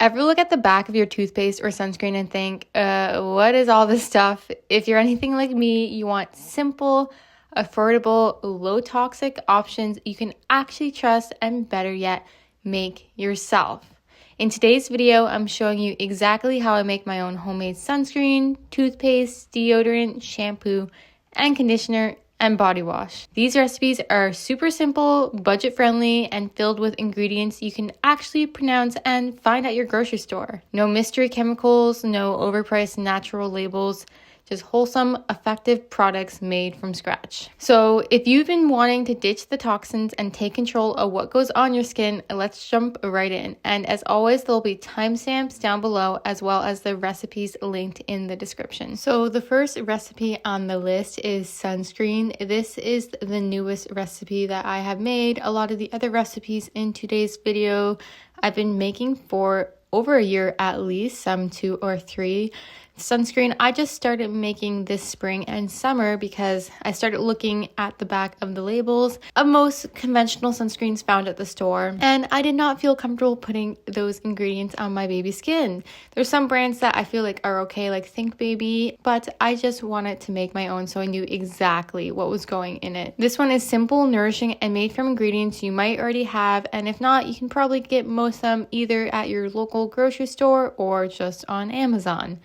Ever look at the back of your toothpaste or sunscreen and think, what is all this stuff? If you're anything like me, you want simple, affordable, low toxic options you can actually trust and better yet, make yourself. In today's video, I'm showing you exactly how I make my own homemade sunscreen, toothpaste, deodorant, shampoo, and conditioner, and body wash. These recipes are super simple, budget friendly, and filled with ingredients you can actually pronounce and find at your grocery store. No mystery chemicals, no overpriced natural labels, just wholesome, effective products made from scratch. So if you've been wanting to ditch the toxins and take control of what goes on your skin, let's jump right in. And as always, there'll be timestamps down below as well as the recipes linked in the description. So the first recipe on the list is sunscreen. This is the newest recipe that I have made. A lot of the other recipes in today's video I've been making for over a year at least, some 2 or 3. Sunscreen I just started making this spring and summer because I started looking at the back of the labels of most conventional sunscreens found at the store, and I did not feel comfortable putting those ingredients on my baby skin. There's some brands that I feel like are okay, like Think Baby, but I just wanted to make my own, so I knew exactly what was going in it. This one is simple, nourishing, and made from ingredients you might already have, and if not, you can probably get most of them either at your local grocery store or just on Amazon.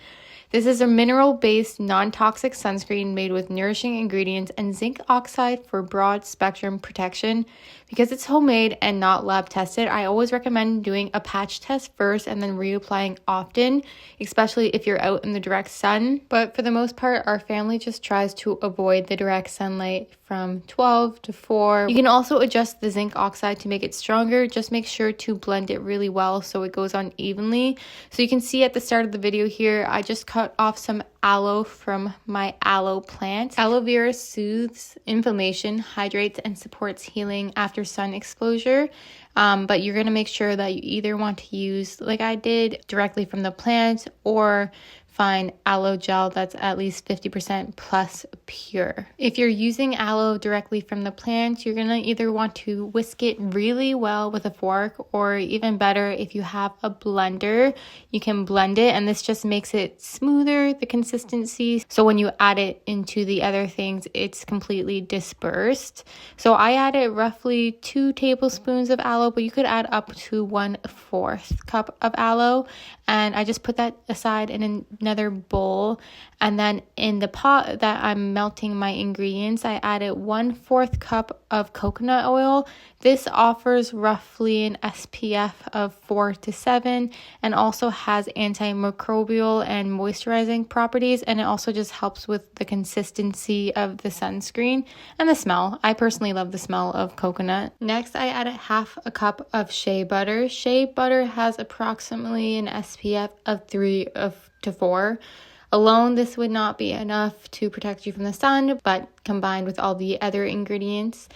This is a mineral-based, non-toxic sunscreen made with nourishing ingredients and zinc oxide for broad spectrum protection. Because it's homemade and not lab tested, I always recommend doing a patch test first and then reapplying often, especially if you're out in the direct sun. But for the most part, our family just tries to avoid the direct sunlight from 12 to 4. You can also adjust the zinc oxide to make it stronger. Just make sure to blend it really well so it goes on evenly. So you can see at the start of the video here, I just cut off some aloe from my aloe plant. Aloe vera soothes inflammation, hydrates, and supports healing after sun exposure. But you're going to make sure that you either want to use, like I did, directly from the plant, or find aloe gel that's at least 50% plus pure. If you're using aloe directly from the plant, you're gonna either want to whisk it really well with a fork, or even better, if you have a blender, you can blend it, and this just makes it smoother, the consistency. So when you add it into the other things, it's completely dispersed. So I added roughly 2 tablespoons of aloe, but you could add up to 1/4 cup of aloe. And I just put that aside in another bowl, and then in the pot that I'm melting my ingredients, I added 1/4 cup of coconut oil. This offers roughly an SPF of 4 to 7 and also has antimicrobial and moisturizing properties, and it also just helps with the consistency of the sunscreen and the smell. I personally love the smell of coconut. Next, I added 1/2 cup of shea butter. Shea butter has approximately an SPF of 3 to 4. Alone, this would not be enough to protect you from the sun, but combined with all the other ingredients,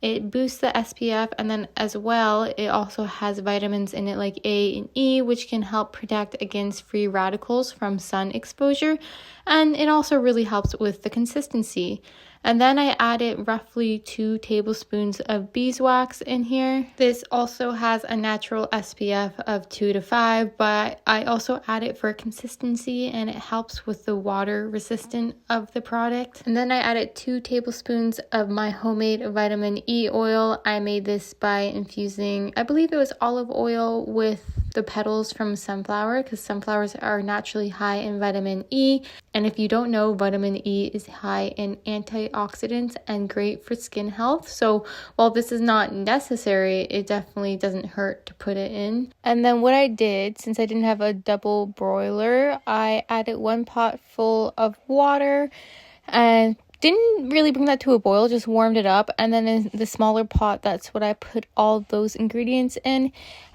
it boosts the SPF, and then as well, it also has vitamins in it like A and E, which can help protect against free radicals from sun exposure, and it also really helps with the consistency. And then I added roughly 2 tablespoons of beeswax in here. This also has a natural SPF of 2 to 5, but I also add it for consistency, and it helps with the water resistant of the product. And then I added 2 tablespoons of my homemade vitamin E oil. I made this by infusing, I believe it was olive oil with the petals from sunflower, because sunflowers are naturally high in vitamin E. And if you don't know, vitamin E is high in antioxidants and great for skin health. So while this is not necessary, it definitely doesn't hurt to put it in. And then what I did, since I didn't have a double broiler, I added 1 pot full of water and didn't really bring that to a boil, just warmed it up. And then in the smaller pot, that's what I put all those ingredients in,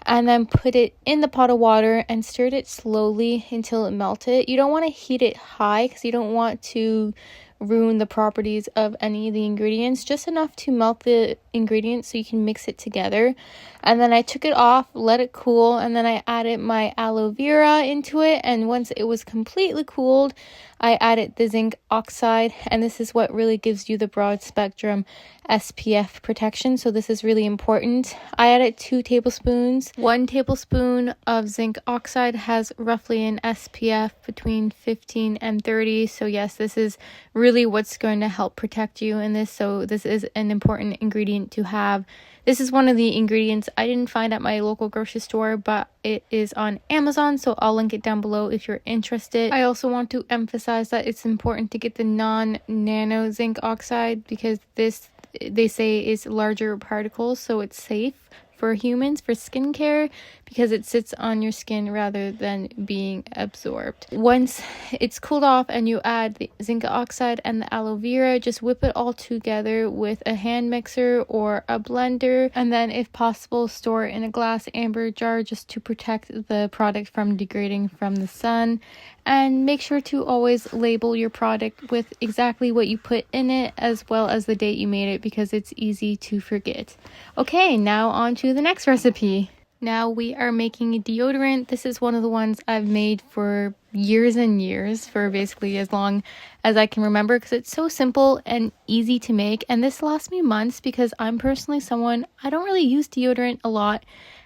and then put it in the pot of water and stirred it slowly until it melted. You don't want to heat it high because you don't want to ruin the properties of any of the ingredients, just enough to melt the ingredients so you can mix it together. And then I took it off, let it cool, and then I added my aloe vera into it. And once it was completely cooled, I added the zinc oxide, and this is what really gives you the broad spectrum SPF protection, so this is really important. I added 2 tablespoons. 1 tablespoon of zinc oxide has roughly an SPF between 15 and 30, so yes, this is really what's going to help protect you in this, so this is an important ingredient to have. This is one of the ingredients I didn't find at my local grocery store, but it is on Amazon, so I'll link it down below if you're interested. I also want to emphasize that it's important to get the non-nano zinc oxide because this, they say, is larger particles, so it's safe for humans for skincare because it sits on your skin rather than being absorbed. Once it's cooled off and you add the zinc oxide and the aloe vera, just whip it all together with a hand mixer or a blender, and then if possible store it in a glass amber jar just to protect the product from degrading from the sun. And make sure to always label your product with exactly what you put in it as well as the date you made it because it's easy to forget. Okay, now on to the next recipe. Now we are making a deodorant. This is one of the ones I've made for years and years, for basically as long as I can remember because it's so simple and easy to make. And this lasts me months because I'm personally someone, I don't really use deodorant a lot.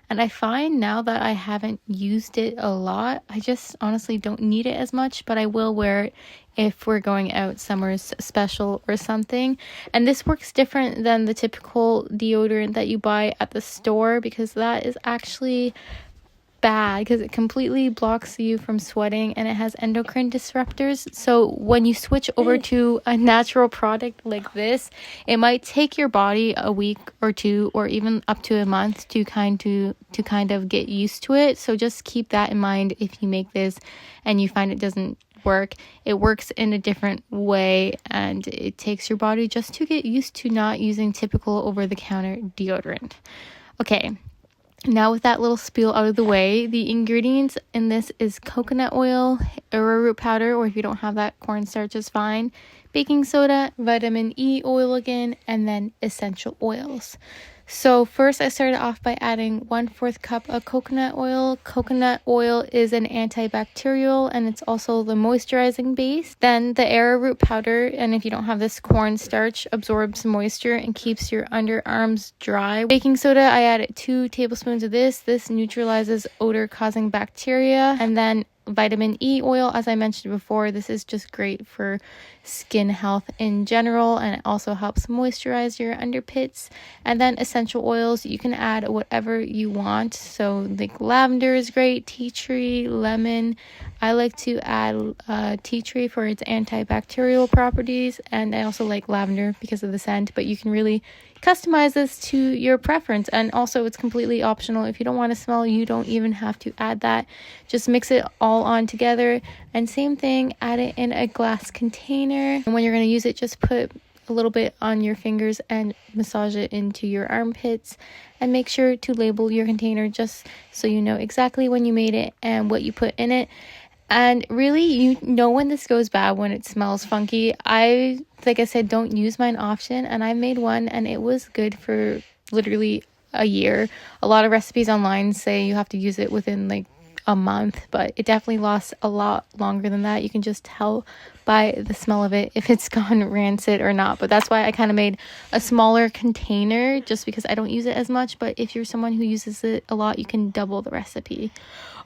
And I find now that I haven't used it a lot, I just honestly don't need it as much, but I will wear it if we're going out somewhere special or something. And this works different than the typical deodorant that you buy at the store because that is actually bad because it completely blocks you from sweating and it has endocrine disruptors. So when you switch over to a natural product like this, it might take your body a week or two or even up to a month to kind of get used to it. So just keep that in mind if you make this and you find it doesn't work. It works in a different way and it takes your body just to get used to not using typical over-the-counter deodorant. Okay. Now with that little spiel out of the way, the ingredients in this is coconut oil, arrowroot powder, or if you don't have that, cornstarch is fine, baking soda, vitamin E oil again, and then essential oils. So first I started off by adding 1/4 cup of coconut oil. Coconut oil is an antibacterial and it's also the moisturizing base. Then the arrowroot powder, and if you don't have this, cornstarch absorbs moisture and keeps your underarms dry. Baking soda, I added 2 tablespoons of this. This neutralizes odor causing bacteria. And then vitamin E oil, as I mentioned before, this is just great for skin health in general, and it also helps moisturize your underpits. And then essential oils, you can add whatever you want. So like lavender is great, tea tree, lemon. I like to add tea tree for its antibacterial properties, and I also like lavender because of the scent, but you can really customize this to your preference. And also it's completely optional. If you don't want to smell, you don't even have to add that. Just mix it all on together, and same thing, add it in a glass container, and when you're going to use it, just put a little bit on your fingers and massage it into your armpits, and make sure to label your container just so you know exactly when you made it and what you put in it. And really, you know when this goes bad, when it smells funky. Like I said, don't use mine often, and I made one and it was good for literally a year. A lot of recipes online say you have to use it within like a month, but it definitely lasts a lot longer than that. You can just tell by the smell of it if it's gone rancid or not. But that's why I kind of made a smaller container, just because I don't use it as much. But if you're someone who uses it a lot, you can double the recipe.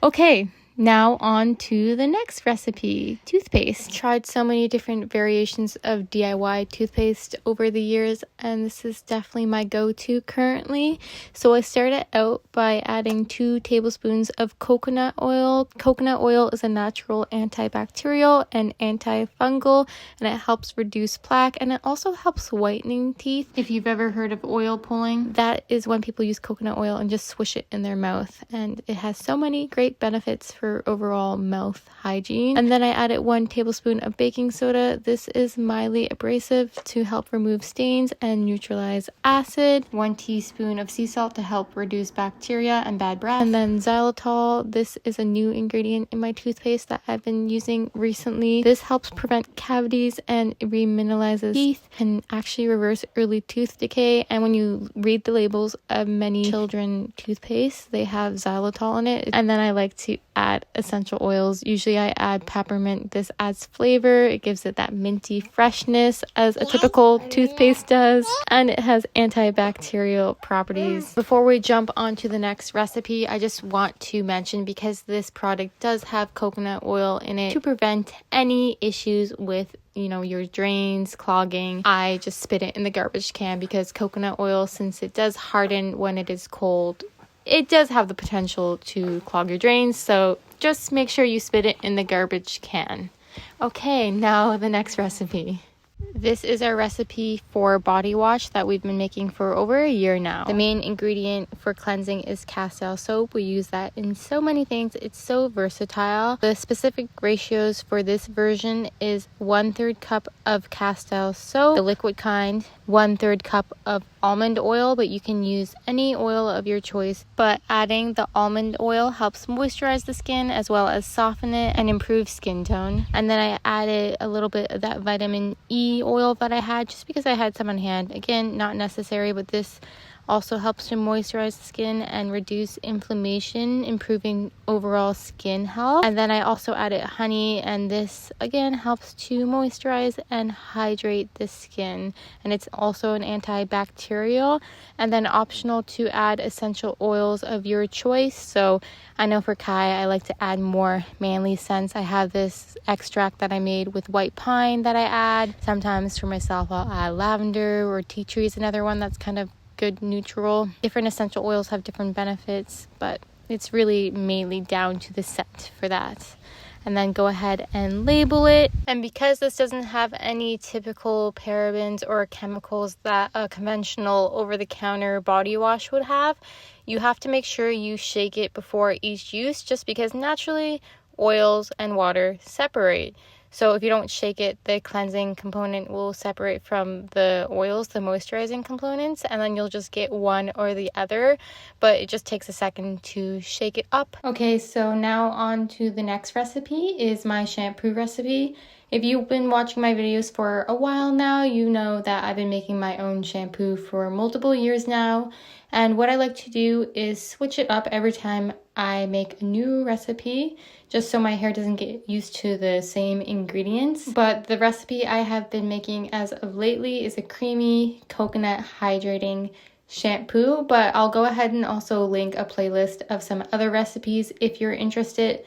Okay, now on to the next recipe, toothpaste. Tried so many different variations of DIY toothpaste over the years, and this is definitely my go-to currently. So I started out by adding 2 tablespoons of coconut oil. Coconut oil is a natural antibacterial and antifungal, and it helps reduce plaque, and it also helps whitening teeth. If you've ever heard of oil pulling, that is when people use coconut oil and just swish it in their mouth, and it has so many great benefits for overall mouth hygiene. And then I added 1 tablespoon of baking soda. This is mildly abrasive to help remove stains and neutralize acid. 1 teaspoon of sea salt to help reduce bacteria and bad breath. And then xylitol. This is a new ingredient in my toothpaste that I've been using recently. This helps prevent cavities and remineralizes teeth and actually reverse early tooth decay. And when you read the labels of many children toothpaste, they have xylitol in it. And then I like to add add essential oils. Usually I add peppermint. This adds flavor. It gives it that minty freshness as a typical toothpaste does, and it has antibacterial properties. Before we jump on to the next recipe, I just want to mention, because this product does have coconut oil in it, to prevent any issues with your drains clogging, I just spit it in the garbage can, because coconut oil, since it does harden when it is cold, it does have the potential to clog your drains. So just make sure you spit it in the garbage can. Okay, now the next recipe. This is our recipe for body wash that we've been making for over a year now. The main ingredient for cleansing is castile soap. We use that in so many things. It's so versatile. The specific ratios for this version is 1/3 cup of castile soap, the liquid kind, 1/3 cup of almond oil, but you can use any oil of your choice. But adding the almond oil helps moisturize the skin as well as soften it and improve skin tone. And then I added a little bit of that vitamin E oil that I had, just because I had some on hand. Again, not necessary, but this also helps to moisturize the skin and reduce inflammation, improving overall skin health. And then I also added honey, and this again helps to moisturize and hydrate the skin, and it's also an antibacterial. And then optional to add essential oils of your choice. So I know for Kai, I like to add more manly scents. I have this extract that I made with white pine that I add. Sometimes for myself, I'll add lavender, or tea tree is another one that's kind of good neutral. Different essential oils have different benefits, but it's really mainly down to the scent for that. And then go ahead and label it. And because this doesn't have any typical parabens or chemicals that a conventional over-the-counter body wash would have, you have to make sure you shake it before each use, just because naturally oils and water separate. So if you don't shake it, the cleansing component will separate from the oils, the moisturizing components, and then you'll just get one or the other, but it just takes a second to shake it up. Okay, so now on to the next recipe is my shampoo recipe. If you've been watching my videos for a while now, you know that I've been making my own shampoo for multiple years now. And what I like to do is switch it up every time I make a new recipe, just so my hair doesn't get used to the same ingredients. But the recipe I have been making as of lately is a creamy coconut hydrating shampoo. But I'll go ahead and also link a playlist of some other recipes if you're interested.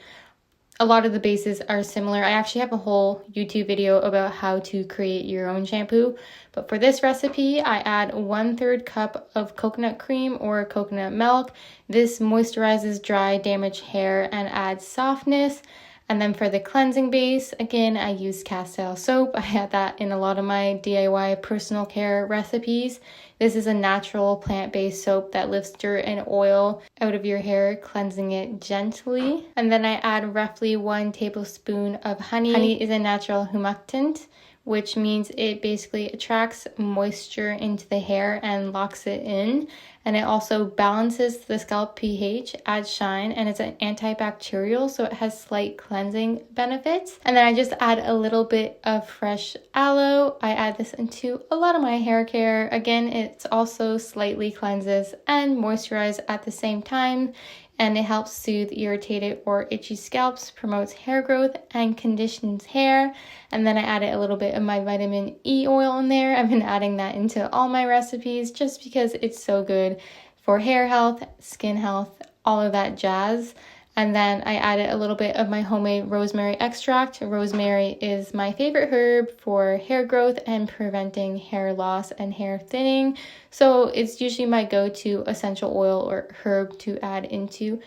A lot of the bases are similar. I actually have a whole YouTube video about how to create your own shampoo. But for this recipe, I add 1/3 cup of coconut cream or coconut milk. This moisturizes dry, damaged hair and adds softness. And then for the cleansing base, again, I use castile soap. I add that in a lot of my DIY personal care recipes. This is a natural plant-based soap that lifts dirt and oil out of your hair, cleansing it gently. And then I add roughly 1 tablespoon of honey. Honey is a natural humectant, which means it basically attracts moisture into the hair and locks it in. And it also balances the scalp pH, adds shine, and it's an antibacterial, so it has slight cleansing benefits. And then I just add a little bit of fresh aloe. I add this into a lot of my hair care. Again, it also slightly cleanses and moisturizes at the same time, and it helps soothe irritated or itchy scalps, promotes hair growth, and conditions hair. And then I added a little bit of my vitamin E oil in there. I've been adding that into all my recipes just because it's so good for hair health, skin health, all of that jazz. And then I added a little bit of my homemade rosemary extract. Rosemary is my favorite herb for hair growth and preventing hair loss and hair thinning. So it's usually my go-to essential oil or herb to add into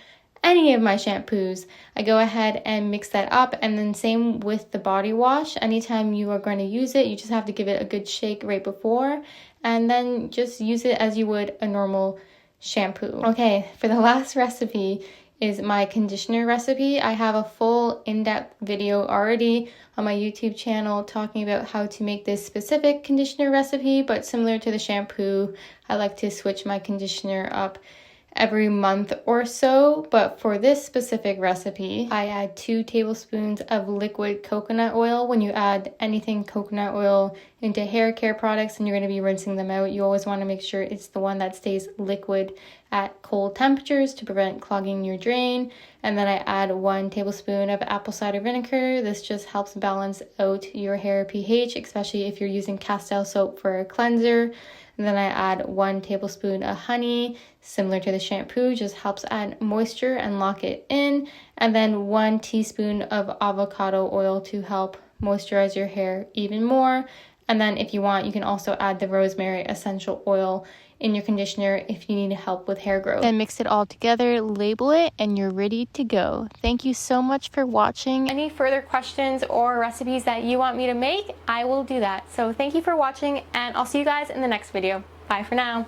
any of my shampoos. I go ahead and mix that up, and then same with the body wash. Anytime you are going to use it, you just have to give it a good shake right before, and then just use it as you would a normal shampoo. Okay, for the last recipe is my conditioner recipe. I have a full in-depth video already on my YouTube channel talking about how to make this specific conditioner recipe, but similar to the shampoo, I like to switch my conditioner up every month or so, but for this specific recipe, I add 2 tablespoons of liquid coconut oil. When you add anything coconut oil into hair care products and you're going to be rinsing them out, you always want to make sure it's the one that stays liquid at cold temperatures to prevent clogging your drain. And then I add 1 tablespoon of apple cider vinegar. This just helps balance out your hair pH, especially if you're using castile soap for a cleanser. And then I add 1 tablespoon of honey, similar to the shampoo, just helps add moisture and lock it in. And then 1 teaspoon of avocado oil to help moisturize your hair even more. And then if you want, you can also add the rosemary essential oil in your conditioner if you need help with hair growth. Then mix it all together, label it, and you're ready to go. Thank you so much for watching. Any further questions or recipes that you want me to make, I will do that. So thank you for watching, and I'll see you guys in the next video. Bye for now.